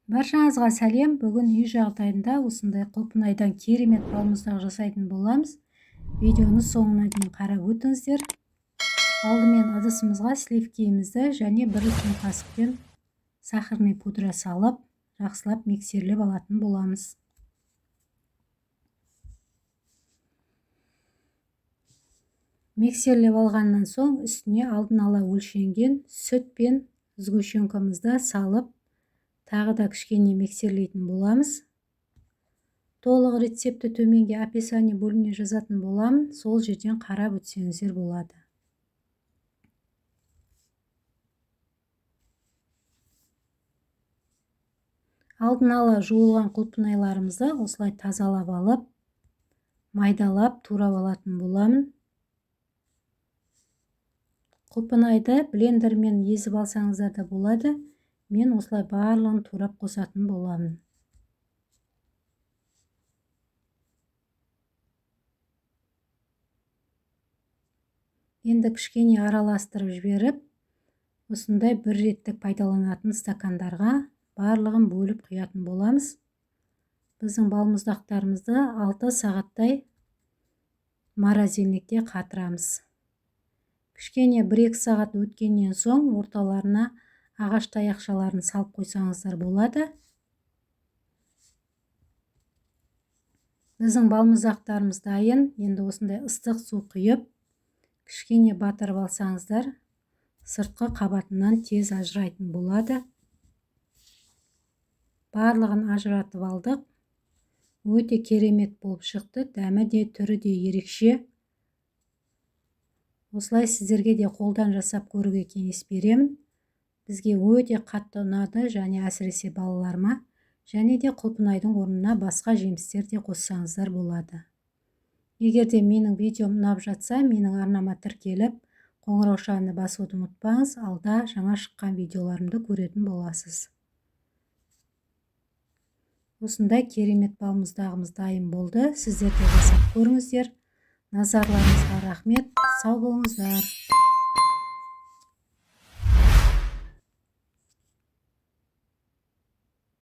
Баршаңызға сәлем. Бүгін үй жағдайында осындай құлпынайдан керемет балмұздақ жасайтын боламыз. Видеоны соңына дейін қарап өтіңіздер. Алдымен ыдысымызға сливкиімізді және 1 үлкен қасықпен сахарный пудра салып, жақсылап миксерлеп алатын боламыз. Миксерлеп алғаннан соң үстіне алдын ала өлшенген сүт пен сгущенкамызды салып, тағы да кішкене миксерлейтін боламыз. Толық рецепті төменге описание бөліміне жазатын боламын, сол жерден қарап өтсеңіздер болады. Алдын ала жуылған құлпынайларымызды осылай тазалап алып, майдалап турап алатын боламын. Құлпынайды блендермен езіп алсаңыздар да болады. Мен осылай барлығын турап қосатын боламын. Енді кішкене араластырып жіберіп, осындай бір реттік пайдаланатын стакандарға барлығын бөліп құятын боламыз. Біздің балмұздақтарымызды 6 сағаттай морозильникте қатырамыз. Кішкене 1-2 сағат өткеннен соң орталарына ағаш таяқшаларын салып қойсаңыздар болады. Біздің балмұздақтарымыз дайын. Енді осындай ыстық су құйып, кішкене батырып алсаңыздар, сыртқы қабатынан тез ажырайтын болады. Барлығын ажыратып алдық. Өте керемет болып шықты. Дәмі де, түрі де ерекше. Осылай сіздерге де қолдан жасап көруге кеңес беремін. Бізге өте қатты ұнады, және әсіресе балаларыма, және де құлпынайдың орнына басқа жемістер де қоссаңыздар болады. Егер де менің видеом ұнап жатса, менің арнама тіркеліп, қоңыраушаны басуды ұмытпаңыз, алда жаңа шыққан видеоларымды көретін боласыз. Осындай керемет балмұздағымыз дайын болды. Сіздер де жасап көріңіздер. Назарларыңызға рахмет. Сау болыңыздар.